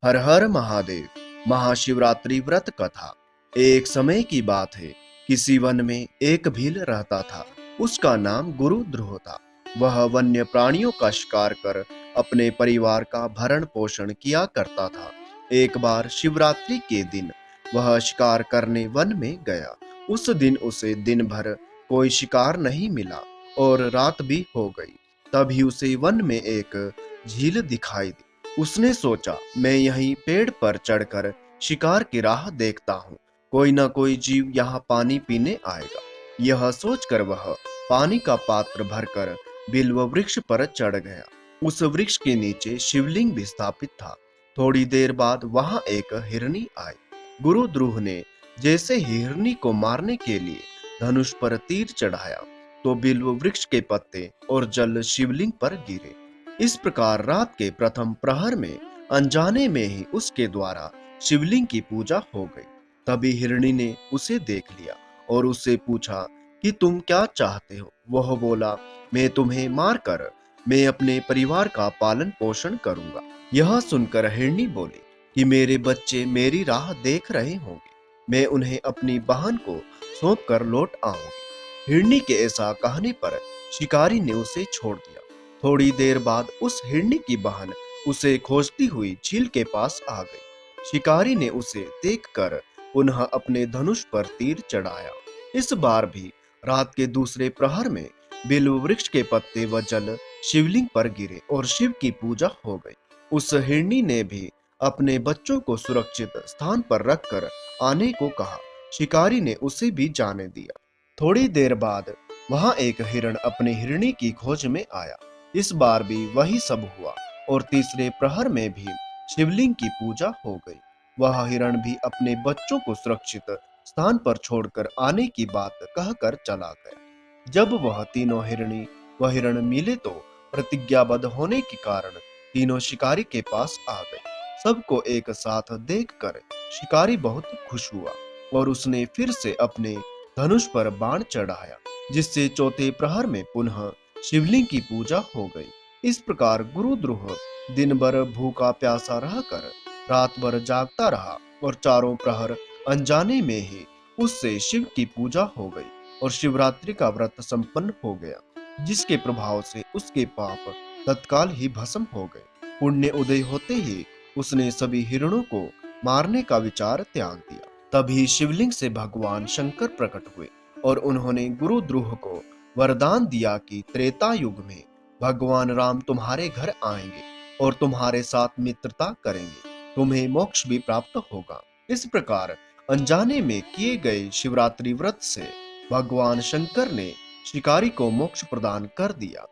हर हर महादेव। महाशिवरात्रि व्रत कथा। एक समय की बात है, किसी वन में एक भील रहता था। उसका नाम गुरु ध्रुव था। वह वन्य प्राणियों का शिकार कर अपने परिवार का भरण पोषण किया करता था। एक बार शिवरात्रि के दिन वह शिकार करने वन में गया। उस दिन उसे दिन भर कोई शिकार नहीं मिला और रात भी हो गई। तभी उसे वन में एक झील दिखाई दी। उसने सोचा, मैं यहीं पेड़ पर चढ़कर शिकार की राह देखता हूँ। कोई ना कोई जीव यहाँ पानी पीने आएगा। यह सोचकर वह पानी का पात्र भरकर बिल्व वृक्ष पर चढ़ गया। उस वृक्ष के नीचे शिवलिंग भी स्थापित था। थोड़ी देर बाद वहां एक हिरनी आई। गुरु ध्रुव ने जैसे ही हिरनी को मारने के लिए धनुष पर तीर चढ़ाया तो बिल्व वृक्ष के पत्ते और जल शिवलिंग पर गिरे। इस प्रकार रात के प्रथम प्रहर में अनजाने में ही उसके द्वारा शिवलिंग की पूजा हो गई। तभी हिरणी ने उसे देख लिया और उससे पूछा कि तुम क्या चाहते हो। वह बोला, मैं तुम्हें मारकर मैं अपने परिवार का पालन पोषण करूंगा। यह सुनकर हिरणी बोली कि मेरे बच्चे मेरी राह देख रहे होंगे, मैं उन्हें अपनी बहन को सौंप कर लौट आऊंगी। हिरणी के ऐसा कहने पर शिकारी ने उसे छोड़ दिया। थोड़ी देर बाद उस हिरनी की बहन उसे खोजती हुई झील के पास आ गई। शिकारी ने उसे देखकर पुनः अपने धनुष पर तीर चढ़ाया। इस बार भी रात के दूसरे प्रहर में बिल्व वृक्ष के पत्ते व जल शिवलिंग पर गिरे और शिव की पूजा हो गई। उस हिरनी ने भी अपने बच्चों को सुरक्षित स्थान पर रखकर आने को कहा। शिकारी ने उसे भी जाने दिया। थोड़ी देर बाद वहां एक हिरण अपनी हिरनी की खोज में आया। इस बार भी वही सब हुआ और तीसरे प्रहर में भी शिवलिंग की पूजा हो गई। वह हिरण भी अपने बच्चों को सुरक्षित स्थान पर छोड़कर आने की बात कहकर चला गया। जब वह तीनों हिरणी व हिरण मिले तो प्रतिज्ञाबद्ध होने के कारण तीनों शिकारी के पास आ गए। सबको एक साथ देखकर शिकारी बहुत खुश हुआ और उसने फिर से अपने धनुष पर बाण चढ़ाया, जिससे चौथे प्रहर में पुनः शिवलिंग की पूजा हो गई। इस प्रकार गुरु ध्रुव दिन भर भूखा प्यासा रहकर रात भर जागता रहा और चारों प्रहर अनजाने में ही उससे शिव की पूजा हो गई और शिवरात्रि का व्रत संपन्न हो गया, जिसके प्रभाव से उसके पाप तत्काल ही भस्म हो गए। पुण्य उदय होते ही उसने सभी हिरणों को मारने का विचार त्याग दिया। तभी शिवलिंग से भगवान शंकर प्रकट हुए और उन्होंने गुरु ध्रुव को वरदान दिया कि त्रेता युग में भगवान राम तुम्हारे घर आएंगे और तुम्हारे साथ मित्रता करेंगे। तुम्हें मोक्ष भी प्राप्त होगा। इस प्रकार अनजाने में किए गए शिवरात्रि व्रत से भगवान शंकर ने शिकारी को मोक्ष प्रदान कर दिया।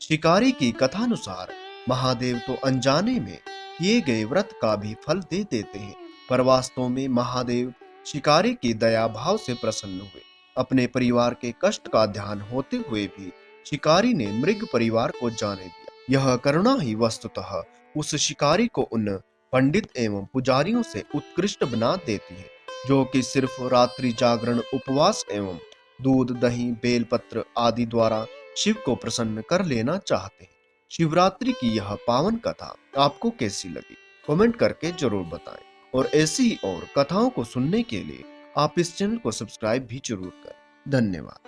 शिकारी की कथानुसार महादेव तो अनजाने में किए गए व्रत का भी फल दे देते हैं, पर वास्तव में महादेव शिकारी की दया भाव से प्रसन्न हुए। अपने परिवार के कष्ट का ध्यान होते हुए भी शिकारी ने मृग परिवार को जाने दिया। यह करुणा ही वस्तुतः उस शिकारी को उन पंडित एवं पुजारियों से उत्कृष्ट बना देती है, जो कि सिर्फ रात्रि जागरण, उपवास एवं दूध, दही, बेलपत्र आदि द्वारा शिव को प्रसन्न कर लेना चाहते हैं। शिवरात्रि की यह पावन कथा आपको कैसी लगी, कमेंट करके जरूर बताएं और ऐसी ही और कथाओं को सुनने के लिए आप इस चैनल को सब्सक्राइब भी जरूर करें। धन्यवाद।